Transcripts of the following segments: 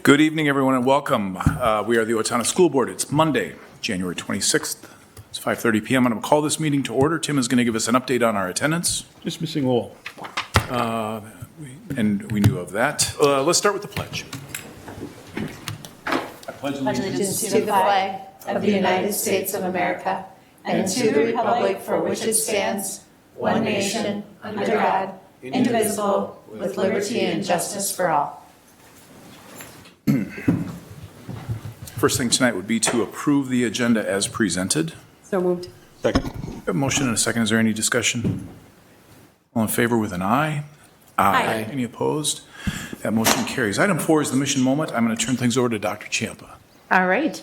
Good evening, everyone, and welcome. We are the Owatonna School Board. It's Monday, January 26th. It's 5:30 p.m. I'm going to call this meeting to order. Tim is going to give us an update on our attendance. Just missing Lowell. And we knew of that. Let's start with the pledge. I pledge allegiance to the flag of the United States of America and to the republic for which it stands, one nation, under God, indivisible, with liberty and justice for all. First thing tonight would be to approve the agenda as presented. So moved. Second. A motion and a second. Is there any discussion? All in favor with an aye? Aye. Any opposed? That motion carries. Item 4 is the mission moment. I'm going to turn things over to Dr. Ciampa. All right.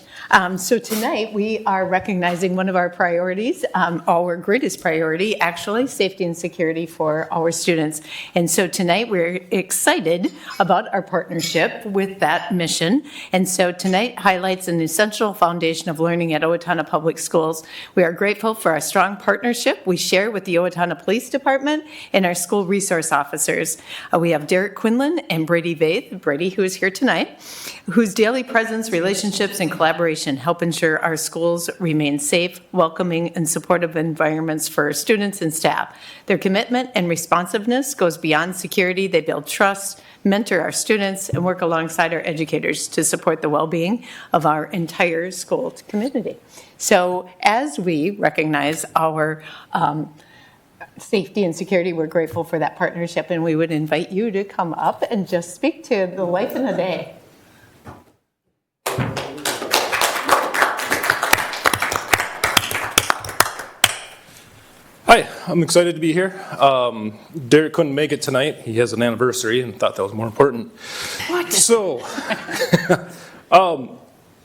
So tonight we are recognizing one of our priorities, our greatest priority, actually, safety and security for our students. And so tonight we're excited about our partnership with that mission. And so tonight highlights an essential foundation of learning at Owatonna Public Schools. We are grateful for our strong partnership we share with the Owatonna Police Department and our school resource officers. We have Derek Quinlan and Brady Vaith, Brady, who is here tonight, whose daily presence, relationships, and collaboration help ensure our schools remain safe, welcoming, and supportive environments for students and staff. Their commitment and responsiveness goes beyond security. They build trust, mentor our students, and work alongside our educators to support the well-being of our entire school community. So as we recognize our safety and security, we're grateful for that partnership, and we would invite you to come up and just speak to the life in a day. Hi, I'm excited to be here. Derek couldn't make it tonight. He has an anniversary and thought that was more important. What? So, I'm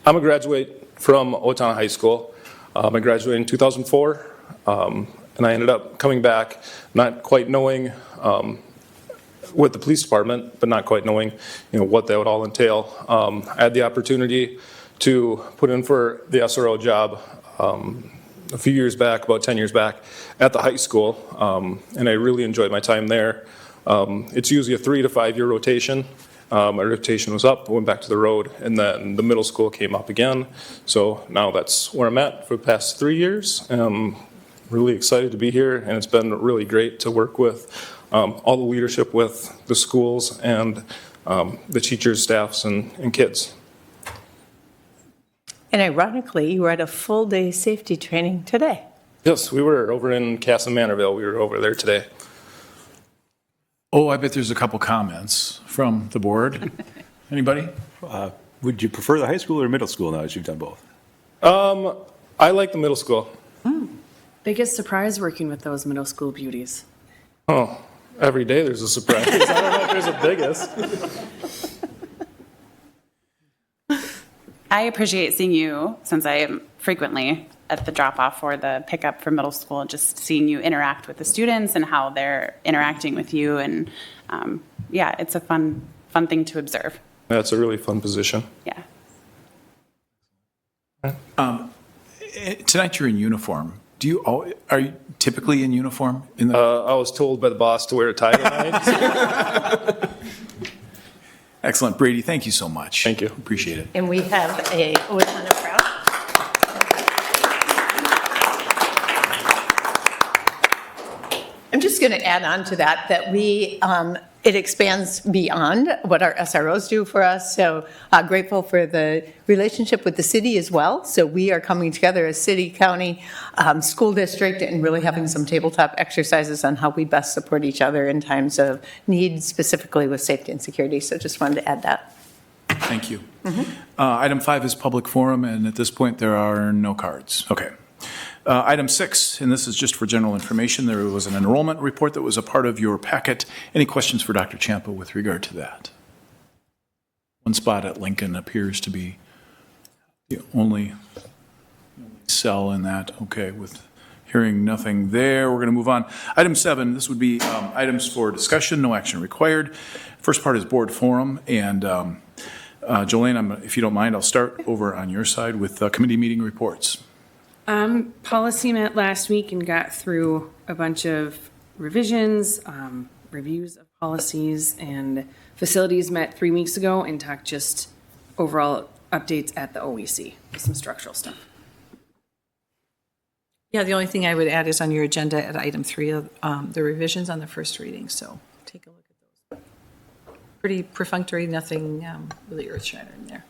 a graduate from Owatonna High School. I graduated in 2004, and I ended up coming back not quite knowing with the police department, but not quite knowing what that would all entail. I had the opportunity to put in for the SRO job a few years back, about 10 years back, at the high school, and I really enjoyed my time there. It's usually a 3 to 5 year rotation. My rotation was up, went back to the road, and then the middle school came up again. So now that's where I'm at for the past 3 years. I'm really excited to be here, and it's been really great to work with all the leadership with the schools and the teachers, staffs, and kids. And ironically, you were at a full-day safety training today. Yes, we were over in Casa Manorville. We were over there today. Oh, I bet there's a couple comments from the board. Anybody? Would you prefer the high school or middle school now, as you've done both? I like the middle school. Biggest surprise working with those middle school beauties? Oh, every day there's a surprise. I don't know if there's a biggest. I appreciate seeing you, since I am frequently at the drop-off or the pickup for middle school, just seeing you interact with the students and how they're interacting with you. And yeah, it's a fun thing to observe. That's a really fun position. Yeah. Tonight you're in uniform. Are you typically in uniform? I was told by the boss to wear a tie tonight. Excellent. Brady, thank you so much. Thank you. Appreciate it. And we have a Owatonna proud. I'm just going to add on to that we it expands beyond what our SROs do for us. So grateful for the relationship with the city as well. So we are coming together as city, county, school district, and really having some tabletop exercises on how we best support each other in times of need, specifically with safety and security. So just wanted to add that. Thank you. Item 5 is public forum, and at this point there are no cards. Okay. Item 6, and this is just for general information, there was an enrollment report that was a part of your packet. Any questions for Dr. Ciampa with regard to that? One spot at Lincoln appears to be the only cell in that. Okay, with hearing nothing there, we're going to move on. Item 7, this would be items for discussion, no action required. First part is board forum, and Jolene, if you don't mind, I'll start over on your side with committee meeting reports. Policy met last week and got through a bunch of revisions, reviews of policies and facilities met 3 weeks ago and talked just overall updates at the OEC, some structural stuff. Yeah, the only thing I would add is on your agenda at item 3 of the revisions on the first reading, so take a look at those. Pretty perfunctory, nothing really earth-shattering there.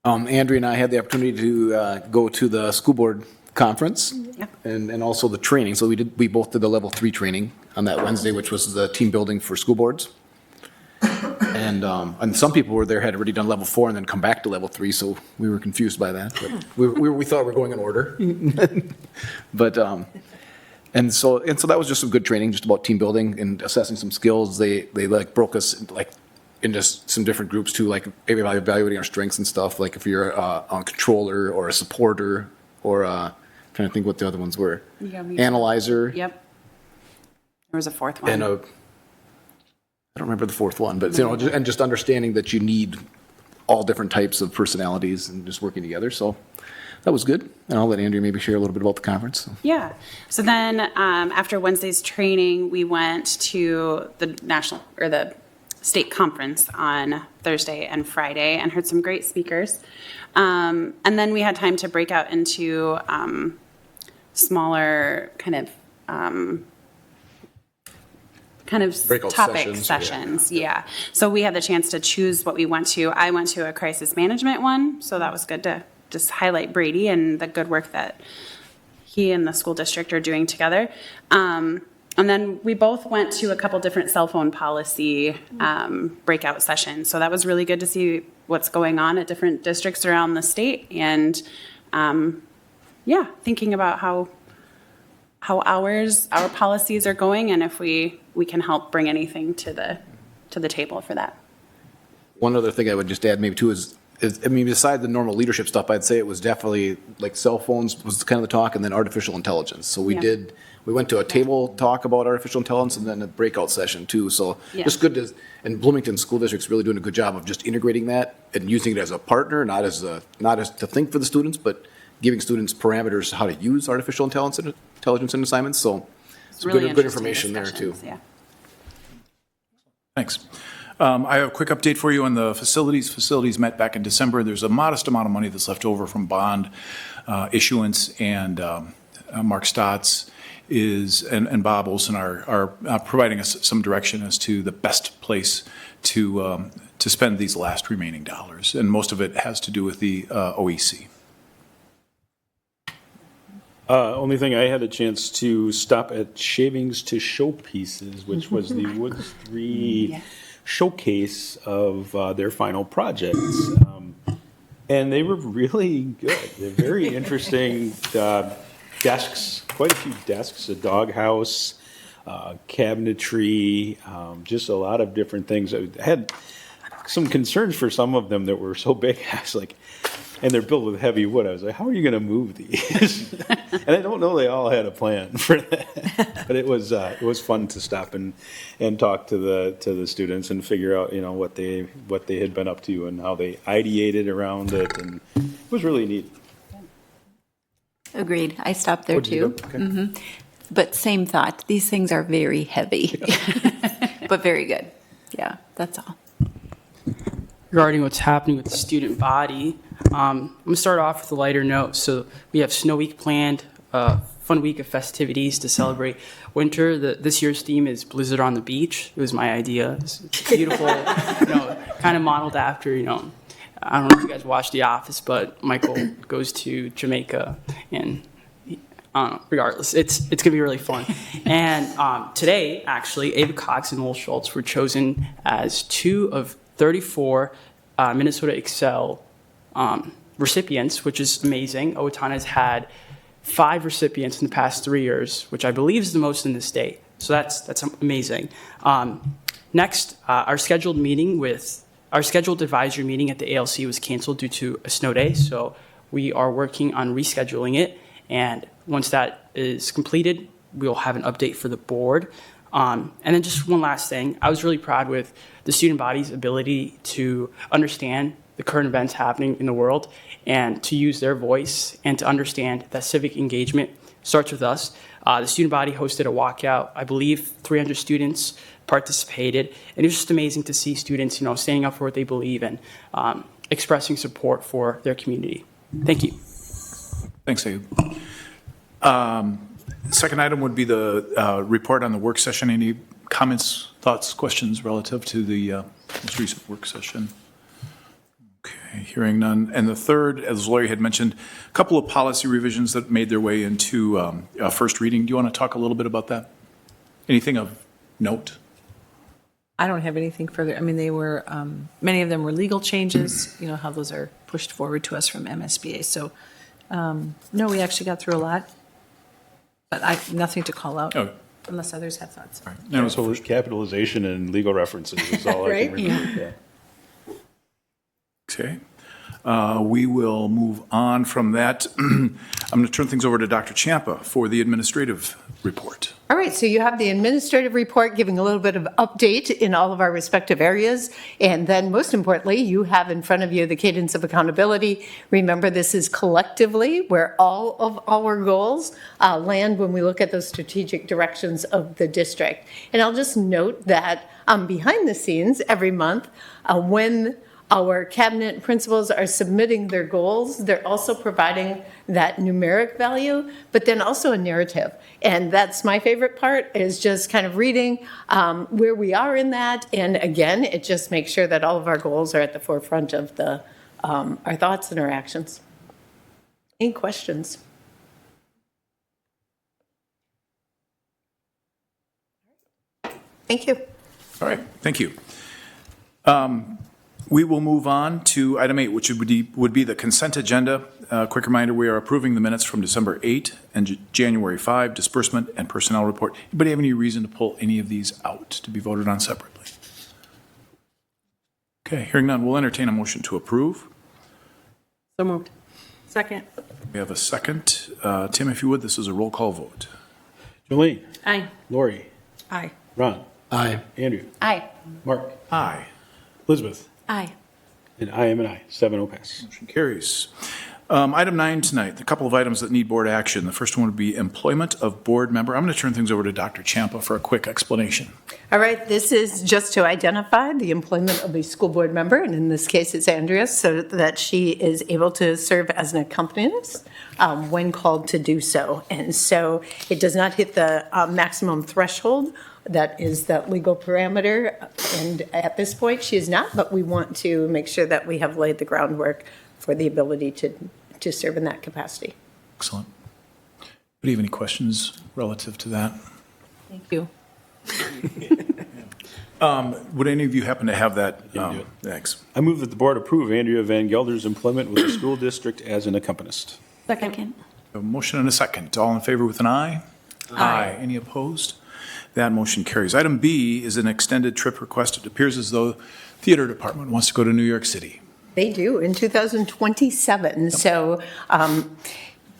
Andrea and I had the opportunity to go to the school board conference and also the training. So we both did the level 3 training on that Wednesday, which was the team building for school boards. And some people were there had already done level 4 and then come back to level 3, so we were confused by that. But we thought we were going in order. But and so that was just some good training, just about team building and assessing some skills. They like broke us into some different groups too, like evaluating our strengths and stuff. Like if you're a controller or a supporter or trying to think what the other ones were. Analyzer. Yep. There was a fourth one. And I don't remember the fourth one, but just understanding that you need all different types of personalities and just working together. So that was good. And I'll let Andrea maybe share a little bit about the conference. Yeah. So then after Wednesday's training, we went to the state conference on Thursday and Friday and heard some great speakers. And then we had time to break out into smaller kind of Breakout topic sessions. Yeah. So we had the chance to choose what we went to. I went to a crisis management one, so that was good to just highlight Brady and the good work that he and the school district are doing together. And then we both went to a couple different cell phone policy breakout sessions. So that was really good to see what's going on at different districts around the state. And thinking about how our policies are going and if we can help bring anything to the table for that. One other thing I would just add maybe too is beside the normal leadership stuff, I'd say it was definitely like cell phones was kind of the talk, and then artificial intelligence. So we went to a table talk about artificial intelligence and then a breakout session too. So just good and Bloomington School District's really doing a good job of just integrating that and using it as a partner, not as to think for the students, but giving students parameters how to use artificial intelligence in assignments. So it's really good information there too. Yeah. Thanks. I have a quick update for you on the facilities. Facilities met back in December. There's a modest amount of money that's left over from bond issuance, and Mark Stotts and Bob Olson are providing us some direction as to the best place to spend these last remaining dollars, and most of it has to do with the OEC. Only thing I had a chance to stop at Shavings to Showpieces, which was the Woods 3 showcase of their final projects. And they were really good. They're very interesting desks, quite a few desks, a doghouse, cabinetry, just a lot of different things. I had some concerns for some of them that were so big. I was like, and they're built with heavy wood. I was like, how are you going to move these? And I don't know they all had a plan for that. But it was fun to stop and talk to the students and figure out, what they had been up to and how they ideated around it, and it was really neat. Agreed. I stopped there too. Okay. But same thought. These things are very heavy, but very good. Yeah, that's all. Regarding what's happening with the student body, I'm going to start off with a lighter note. So we have Snow Week planned, fun week of festivities to celebrate winter. This year's theme is Blizzard on the Beach. It was my idea. It's beautiful, kind of modeled after, I don't know if you guys watch The Office, but Michael goes to Jamaica and regardless, it's going to be really fun. And today, actually, Ava Cox and Will Schultz were chosen as 2 of 34 Minnesota Excel recipients, which is amazing. Owatonna has had 5 recipients in the past 3 years, which I believe is the most in the state. So that's amazing. Next, our scheduled advisory meeting at the ALC was canceled due to a snow day, so we are working on rescheduling it. And once that is completed, we'll have an update for the board. And then just one last thing. I was really proud with the student body's ability to understand the current events happening in the world and to use their voice and to understand that civic engagement starts with us. The student body hosted a walkout. I believe 300 students participated, and it was just amazing to see students, standing up for what they believe and expressing support for their community. Thank you. Thanks, Abe. Second item would be the report on the work session. Any comments, thoughts, questions relative to the most recent work session? Okay, hearing none. And the third, as Lori had mentioned, a couple of policy revisions that made their way into first reading. Do you want to talk a little bit about that? Anything of note? I don't have anything further. I mean, they were, many of them were legal changes, how those are pushed forward to us from MSBA. So, no, we actually got through a lot, but nothing to call out Oh. unless others have thoughts. That was So capitalization and legal references is all I can Right? remember. okay. We will move on from that. I'm going to turn things over to Dr. Champa for the administrative report. All right, so you have the administrative report giving a little bit of update in all of our respective areas. And then most importantly, you have in front of you the cadence of accountability. Remember, this is collectively where all of our goals land when we look at those strategic directions of the district. And I'll just note that behind the scenes every month, when our cabinet principals are submitting their goals, they're also providing that numeric value, but then also a narrative. And that's my favorite part, is just kind of reading where we are in that. And again, it just makes sure that all of our goals are at the forefront of our thoughts and our actions. Any questions? Thank you. All right, thank you. We will move on to item 8, which would be the consent agenda. Quick reminder, we are approving the minutes from December 8 and January 5, disbursement and personnel report. Anybody have any reason to pull any of these out to be voted on separately? Okay, hearing none, we'll entertain a motion to approve. So moved. Second. We have a second. Tim, if you would, this is a roll call vote. Jolene, Aye. Lori, Aye. Ron. Aye. Andrew, Aye. Mark, Aye. Elizabeth, Aye. and I am an aye. 7-0 pass. Motion carries. Item 9 tonight, a couple of items that need board action. The first one would be employment of board member. I'm going to turn things over to Dr. Champa for a quick explanation. All right, this is just to identify the employment of a school board member, and in this case, it's Andrea, so that she is able to serve as an accompanist when called to do so. And so it does not hit the maximum threshold. That is the legal parameter, and at this point, she is not, but we want to make sure that we have laid the groundwork for the ability to serve in that capacity. Excellent. Do you have any questions relative to that? Thank you. Would any of you happen to have that? Yeah, do it. Thanks. I move that the board approve Andrea Van Gelder's employment with the school district as an accompanist. Second. A motion and a second. All in favor with an aye? Aye. Any opposed? That motion carries. Item B is an extended trip request. It appears as though theater department wants to go to New York City. They do, in 2027. So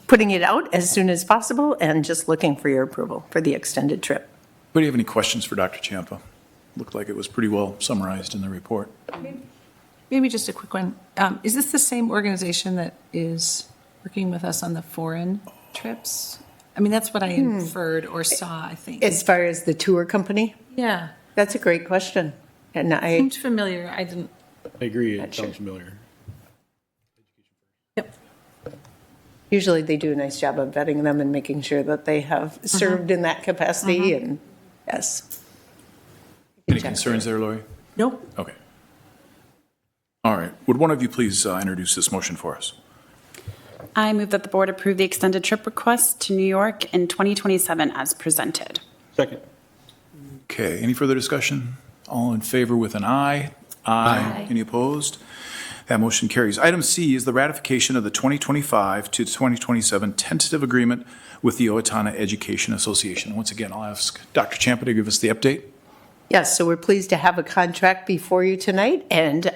putting it out as soon as possible and just looking for your approval for the extended trip. Do you have any questions for Dr. Champa? Looked like it was pretty well summarized in the report. Maybe just a quick one. Is this the same organization that is working with us on the foreign trips? I mean, that's what I inferred or saw, I think. As far as the tour company, Yeah. that's a great question. And Seemed familiar. I didn't. I agree. It Not sure. sounds familiar. Yep. usually they do a nice job of vetting them and making sure that they have served in that capacity, and yes. Any concerns there, Lori? Nope. Okay. All right. Would one of you please introduce this motion for us? I move that the board approve the extended trip request to New York in 2027 as presented. Second. Okay. Any further discussion? All in favor with an aye? Aye. Any opposed? That motion carries. Item C is the ratification of the 2025 to 2027 tentative agreement with the Owatonna Education Association. Once again, I'll ask Dr. Champa to give us the update. Yes, so we're pleased to have a contract before you tonight, and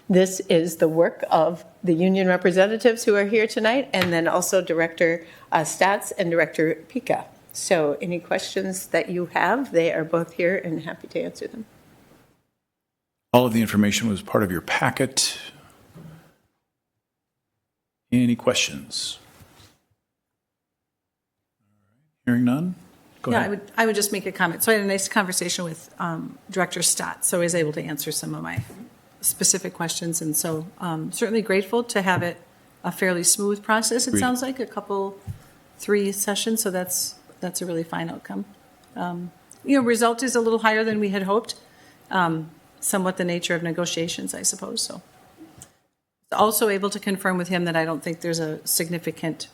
this is the work of the union representatives who are here tonight, and then also Director Stats and Director Pika. So any questions that you have, they are both here and happy to answer them. All of the information was part of your packet. Any questions? Hearing none? Go Yeah, ahead. I would just make a comment. So I had a nice conversation with Director Stott, so I was able to answer some of my specific questions. And so certainly grateful to have it a fairly smooth process. It Agreed. sounds like 3 sessions, so that's a really fine outcome. Result is a little higher than we had hoped. Somewhat the nature of negotiations, I suppose, so. Also able to confirm with him that I don't think there's a significant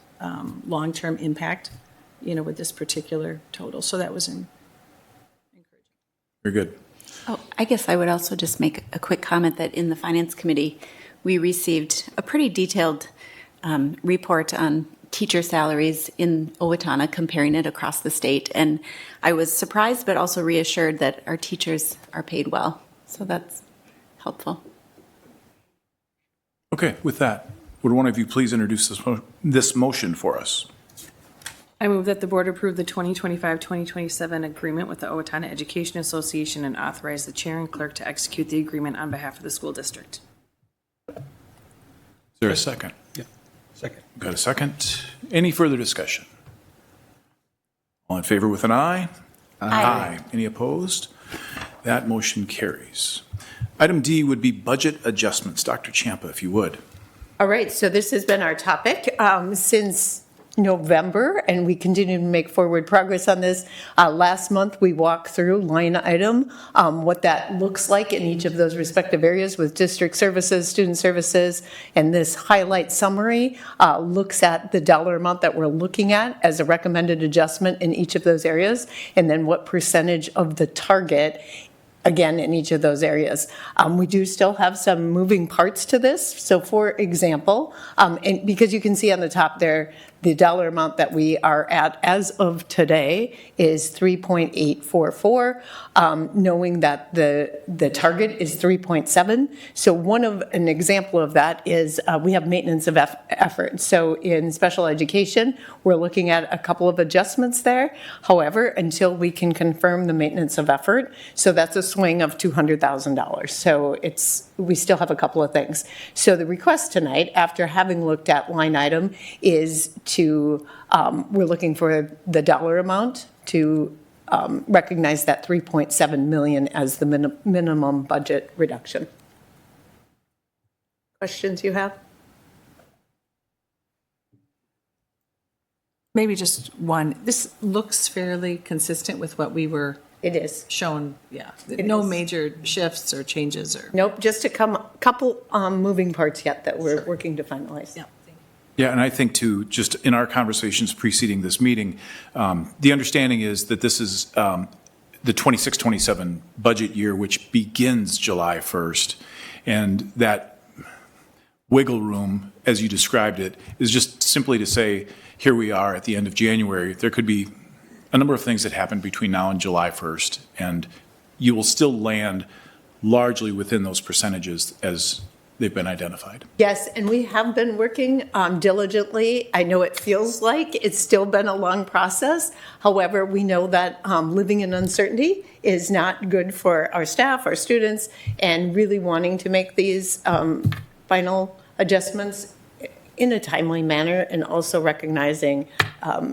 long-term impact, with this particular total. So that was encouraging. Very good. Oh, I guess I would also just make a quick comment that in the Finance Committee, we received a pretty detailed report on teacher salaries in Owatonna, comparing it across the state. And I was surprised, but also reassured that our teachers are paid well. So that's helpful. Okay, with that, would one of you please introduce this motion for us? I move that the board approve the 2025-2027 agreement with the Owatonna Education Association and authorize the chair and clerk to execute the agreement on behalf of the school district. Is there a second? Yeah. Second. Got a second? Any further discussion? All in favor with an aye? Aye. Any opposed? That motion carries. Item D would be budget adjustments. Dr. Champa, if you would. All right, so this has been our topic since November, and we continue to make forward progress on this. Last month, we walked through line item, what that looks like in each of those respective areas with district services, student services, and this highlight summary looks at the dollar amount that we're looking at as a recommended adjustment in each of those areas, and then what percentage of the target again, in each of those areas. We do still have some moving parts to this. So for example, and because you can see on the top there, the dollar amount that we are at as of today is 3.844, knowing that the target is 3.7. So an example of that is we have maintenance of effort. So in special education, we're looking at a couple of adjustments there. However, until we can confirm the maintenance of effort, so that's a swing of $200,000. So we still have a couple of things. So the request tonight, after having looked at line item, is we're looking for the dollar amount to recognize that 3.7 million as the minimum budget reduction. Questions you have? Maybe just one. This looks fairly consistent with what we were It is. shown. Yeah. It No is. major shifts or changes or. Nope, just a couple moving parts yet that we're working to finalize. Yeah. Yeah, and I think too, just in our conversations preceding this meeting, the understanding is that this is the 26-27 budget year, which begins July 1st. And that wiggle room, as you described it, is just simply to say, here we are at the end of January. There could be a number of things that happen between now and July 1st, and you will still land largely within those percentages as they've been identified. Yes, and we have been working diligently. I know it feels like it's still been a long process. However, we know that living in uncertainty is not good for our staff, our students, and really wanting to make these final adjustments in a timely manner and also recognizing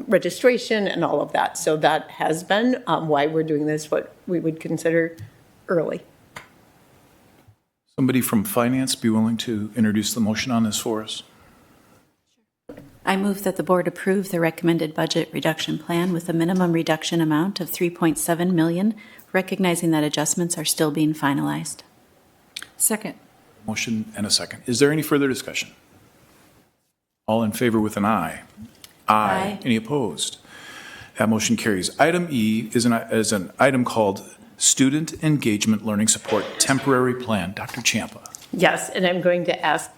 registration and all of that. So that has been why we're doing this, what we would consider early. Somebody from finance be willing to introduce the motion on this for us? I move that the board approve the recommended budget reduction plan with a minimum reduction amount of 3.7 million, recognizing that adjustments are still being finalized. Second. Motion and a second. Is there any further discussion? All in favor with an aye? Aye. Any opposed? That motion carries. Item E is an item called Student Engagement Learning Support Temporary Plan. Dr. Champa. Yes, and I'm going to ask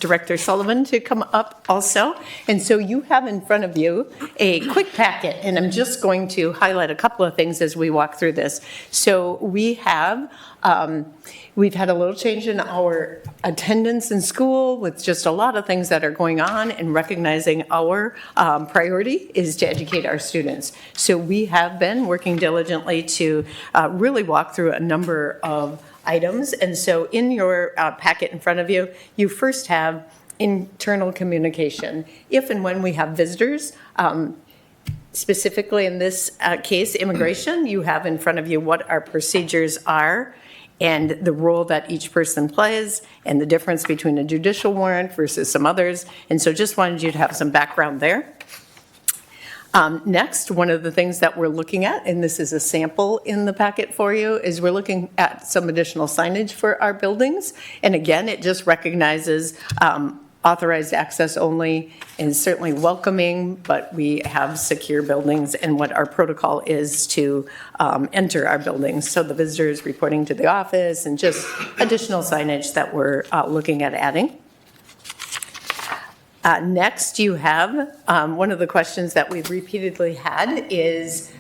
Director Sullivan to come up also. And so you have in front of you a quick packet, and I'm just going to highlight a couple of things as we walk through this. So we've had a little change in our attendance in school with just a lot of things that are going on, and recognizing our priority is to educate our students. So we have been working diligently to really walk through a number of items. And so in your packet in front of you, you first have internal communication. If and when we have visitors, Specifically in this case, immigration, you have in front of you what our procedures are and the role that each person plays and the difference between a judicial warrant versus some others. And so just wanted you to have some background there. Next, one of the things that we're looking at, and this is a sample in the packet for you, is we're looking at some additional signage for our buildings. And again, it just recognizes authorized access only and certainly welcoming, but we have secure buildings and what our protocol is to enter our buildings. So the visitors reporting to the office and just additional signage that we're looking at adding. Next, you have one of the questions that we've repeatedly had is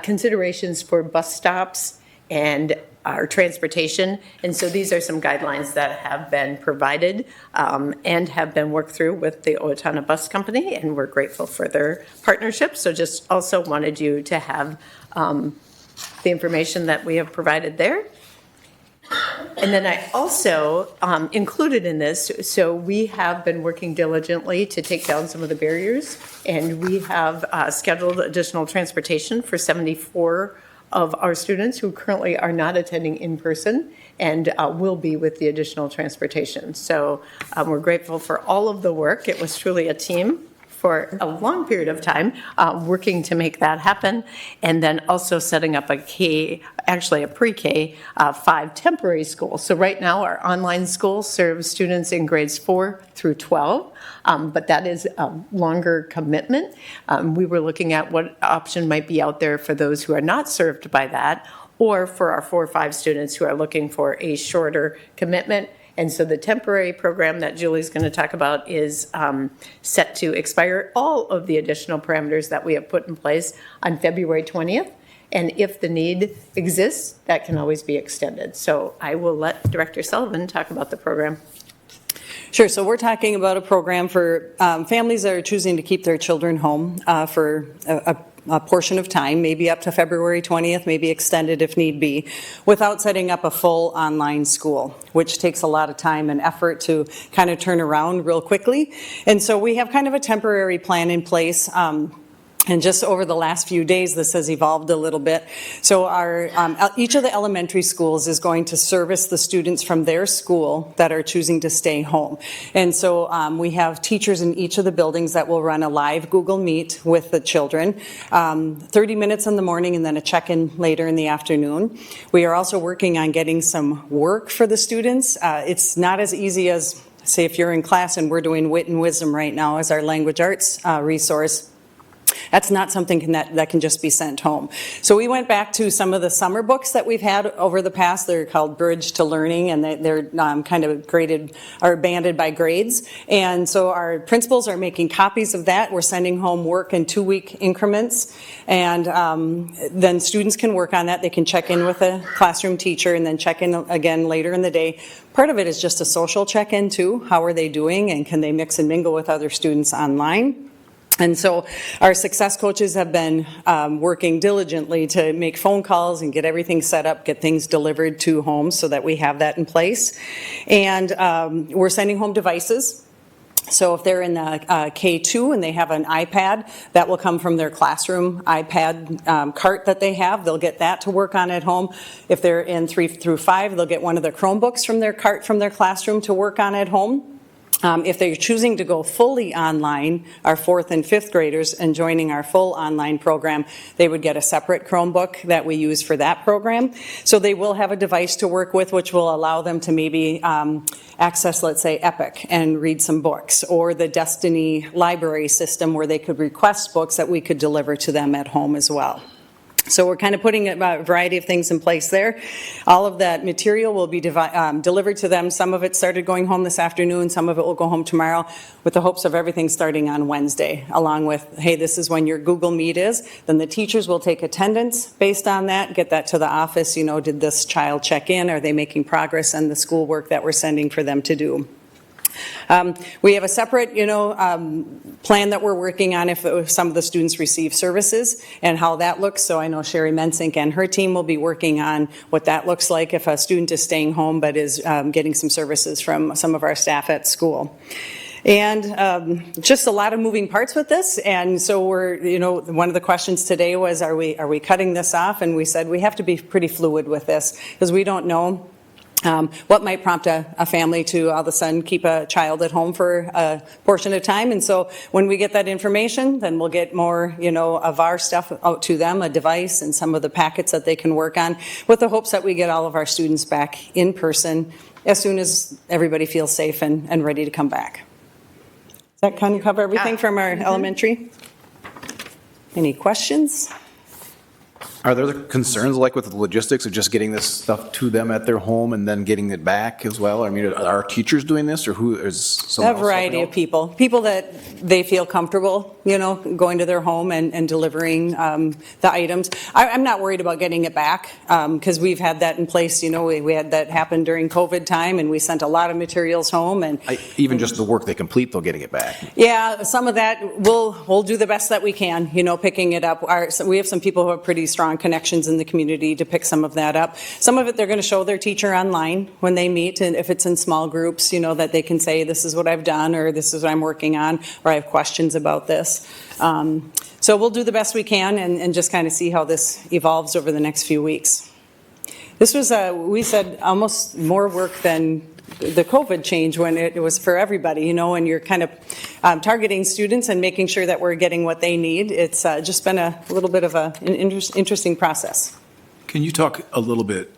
considerations for bus stops and our transportation. And so these are some guidelines that have been provided and have been worked through with the Owatonna Bus Company, and we're grateful for their partnership. So just also wanted you to have the information that we have provided there. And then I also included in this, so we have been working diligently to take down some of the barriers, and we have scheduled additional transportation for 74 of our students who currently are not attending in person and will be with the additional transportation. So we're grateful for all of the work. It was truly a team for a long period of time working to make that happen, and then also setting up a pre-K 5 temporary school. So right now our online school serves students in grades 4 through 12, but that is a longer commitment. We were looking at what option might be out there for those who are not served by that, or for our 4 or 5 students who are looking for a shorter commitment. And so the temporary program that Julie's going to talk about is set to expire all of the additional parameters that we have put in place on February 20th. And if the need exists, that can always be extended. So I will let Director Sullivan talk about the program. Sure. So we're talking about a program for families that are choosing to keep their children home for a portion of time, maybe up to February 20th, maybe extended if need be, without setting up a full online school, which takes a lot of time and effort to kind of turn around real quickly. And so we have kind of a temporary plan in place. And just over the last few days, this has evolved a little bit. So our each of the elementary schools is going to service the students from their school that are choosing to stay home. And so we have teachers in each of the buildings that will run a live Google Meet with the children, 30 minutes in the morning and then a check-in later in the afternoon. We are also working on getting some work for the students. It's not as easy as, say, if you're in class and we're doing Wit and Wisdom right now as our language arts resource. That's not something that can just be sent home. So we went back to some of the summer books that we've had over the past. They're called Bridge to Learning, and they're kind of graded or banded by grades. And so our principals are making copies of that. We're sending home work in 2-week increments. And then students can work on that. They can check in with a classroom teacher and then check in again later in the day. Part of it is just a social check-in too. How are they doing, and can they mix and mingle with other students online? And so our success coaches have been working diligently to make phone calls and get everything set up, get things delivered to homes so that we have that in place. And we're sending home devices. So if they're in the K2 and they have an iPad, that will come from their classroom iPad cart that they have. They'll get that to work on at home. If they're in 3 through 5, they'll get one of the Chromebooks from their cart from their classroom to work on at home. If they're choosing to go fully online, our 4th and 5th graders and joining our full online program, they would get a separate Chromebook that we use for that program. So they will have a device to work with, which will allow them to maybe access, let's say, Epic and read some books, or the Destiny library system where they could request books that we could deliver to them at home as well. So we're kind of putting a variety of things in place there. All of that material will be delivered to them. Some of it started going home this afternoon. Some of it will go home tomorrow, with the hopes of everything starting on Wednesday, along with, hey, this is when your Google Meet is. Then the teachers will take attendance based on that, get that to the office. You know, did this child check in? Are they making progress on the schoolwork that we're sending for them to do? We have a separate, plan that we're working on if some of the students receive services and how that looks. So I know Sherry Mensink and her team will be working on what that looks like if a student is staying home but is getting some services from some of our staff at school. And just a lot of moving parts with this. And so we're, one of the questions today was, are we cutting this off? And we said we have to be pretty fluid with this because we don't know what might prompt a family to all of a sudden keep a child at home for a portion of time. And so when we get that information, then we'll get more, of our stuff out to them, a device and some of the packets that they can work on, with the hopes that we get all of our students back in person as soon as everybody feels safe and ready to come back. Does that kind of cover everything from our elementary? Any questions? Are there concerns like with the logistics of just getting this stuff to them at their home and then getting it back as well? I mean, are teachers doing this or who is someone A else variety helping of people that they feel comfortable, going to their home and delivering the items. I'm not worried about getting it back because we've had that in place. We had that happen during COVID time and we sent a lot of materials home. And even just the work they complete, though, getting it back. yeah, some of that we'll do the best that we can, picking it up. We have some people who have pretty strong connections in the community to pick some of that up. Some of it they're going to show their teacher online when they meet, and if it's in small groups, that they can say, this is what I've done, or this is what I'm working on, or I have questions about this. So we'll do the best we can and just kind of see how this evolves over the next few weeks. This was, we said, almost more work than the COVID change when it was for everybody, and you're kind of targeting students and making sure that we're getting what they need. It's just been a little bit of an interesting process. Can you talk a little bit,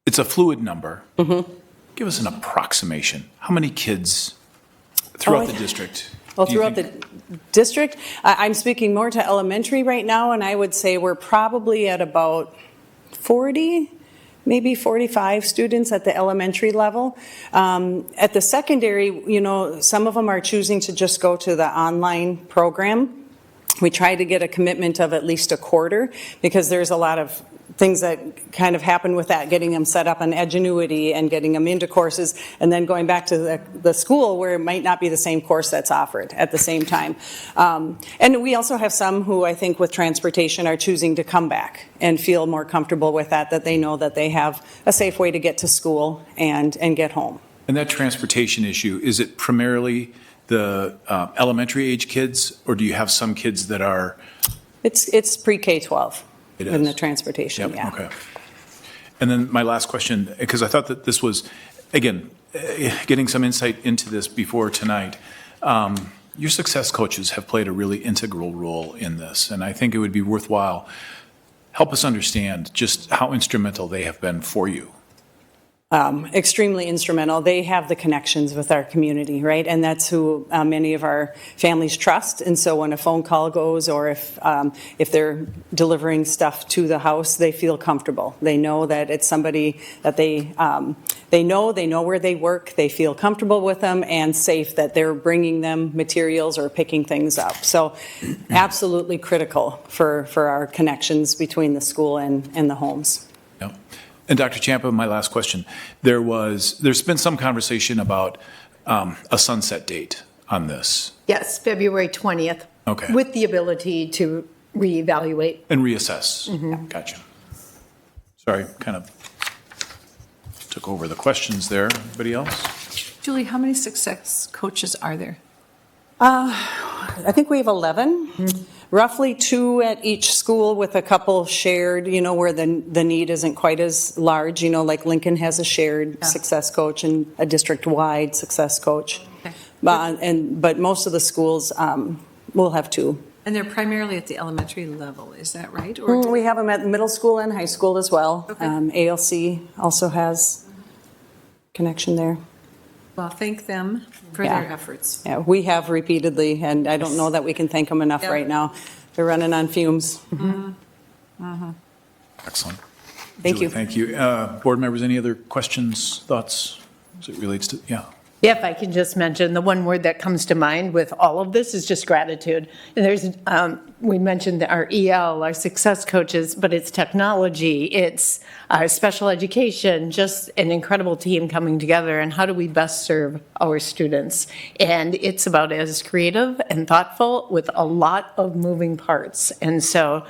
it's a fluid number. Mm-hmm. Give us an approximation. How many kids throughout the district? Well, throughout the district, I'm speaking more to elementary right now, and I would say we're probably at about 40, maybe 45 students at the elementary level. At the secondary, some of them are choosing to just go to the online program. We try to get a commitment of at least a quarter because there's a lot of things that kind of happen with that, getting them set up on Edgenuity and getting them into courses and then going back to the school where it might not be the same course that's offered at the same time. And we also have some who I think with transportation are choosing to come back and feel more comfortable with that they know that they have a safe way to get to school and get home. And that transportation issue, is it primarily the elementary age kids, or do you have some kids that are? It's pre-K-12 It in is. the transportation, Yep, yeah. okay. And then my last question, because I thought that this was, again, getting some insight into this before tonight. Your success coaches have played a really integral role in this, and I think it would be worthwhile. Help us understand just how instrumental they have been for you. Extremely instrumental. They have the connections with our community, right? And that's who many of our families trust. And so when a phone call goes, or if they're delivering stuff to the house, they feel comfortable. They know that it's somebody that they know where they work. They feel comfortable with them and safe that they're bringing them materials or picking things up. So absolutely critical for our connections between the school and the homes. Yep. And Dr. Champa, my last question. There's been some conversation about a sunset date on this. Yes, February 20th. Okay. With the ability to reevaluate. And reassess. Mm-hmm. Gotcha. Sorry, kind of took over the questions there. Anybody else? Julie, how many success coaches are there? I think we have 11. Mm-hmm. Roughly 2 at each school with a couple shared, where the need isn't quite as large. Like Lincoln has a shared success coach and a district-wide success coach. Okay. But most of the schools will have 2. And they're primarily at the elementary level, is that right? Or We have them at middle school and high school as well. Okay. ALC also has connection there. Well, thank them for Yeah. their efforts. Yeah, we have repeatedly, and I don't know that we can thank them enough Yep. right now. They're running on fumes. Excellent. Thank Julie, you. Thank you. Board members, any other questions, thoughts as it relates to, yeah. Yeah, if I can just mention, the one word that comes to mind with all of this is just gratitude. And there's, we mentioned our EL, our success coaches, but it's technology, it's our special education, just an incredible team coming together. And how do we best serve our students? And it's about as creative and thoughtful with a lot of moving parts. And so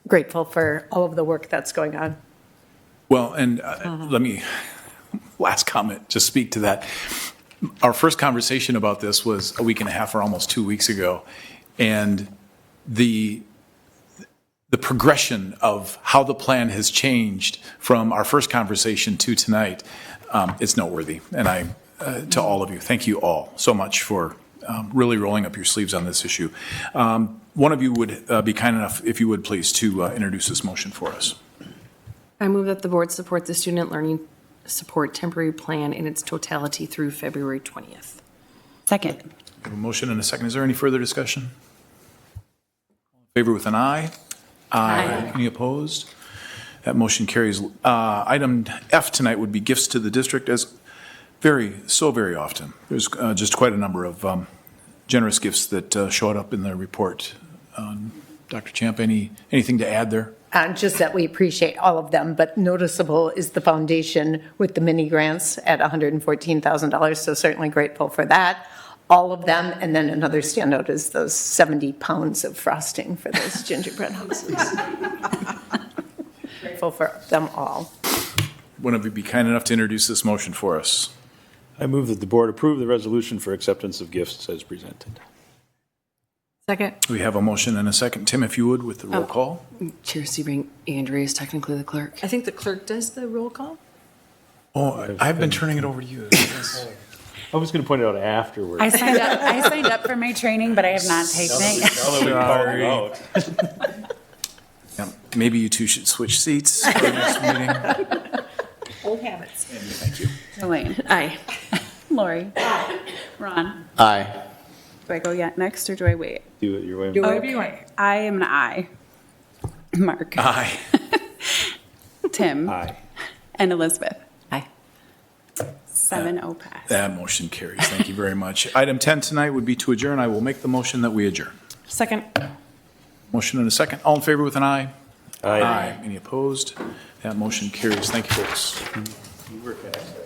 grateful for all of the work that's going on. Well, and let me, last comment, just speak to that. our first conversation about this was a week and a half or almost 2 weeks ago. And the progression of how the plan has changed from our first conversation to tonight, it's noteworthy. And to all of you, thank you all so much for really rolling up your sleeves on this issue. One of you would be kind enough, if you would please, to introduce this motion for us. I move that the board support the Student Learning Support Temporary Plan in its totality through February 20th. Second. We have a motion and a second. Is there any further discussion? All in favor with an aye? Aye. Any opposed? That motion carries. Item F tonight would be gifts to the district, as so very often. There's just quite a number of generous gifts that showed up in the report. Dr. Champ, anything to add there? Just that we appreciate all of them, but noticeable is the foundation with the mini grants at $114,000, so certainly grateful for that. All of them, and then another standout is those 70 pounds of frosting for those gingerbread houses. Grateful for them all. One of you be kind enough to introduce this motion for us. I move that the board approve the resolution for acceptance of gifts as presented. Second. We have a motion and a second. Tim, if you would, with the roll call. Chair Sebring, Andrea is technically the clerk. I think the clerk does the roll call. Oh, I've been turning it over to you. I was going to point it out afterwards. I signed up for my training, but I have not taken it. Now that we called it out. Yeah, maybe you two should switch seats for the next meeting. Old habits. Thank you. Elaine. Aye. Lori. Ron. Aye. Do I go yet next or do I wait? Do it your way. Do whatever you want. I am an I. Mark. Aye. Tim. Aye. And Elizabeth. Aye. 7-0 pass. That motion carries. Thank you very much. Item 10 tonight would be to adjourn. I will make the motion that we adjourn. Second. Motion and a second. All in favor with an aye? Aye. Any opposed? That motion carries. Thank you, folks. You were fast.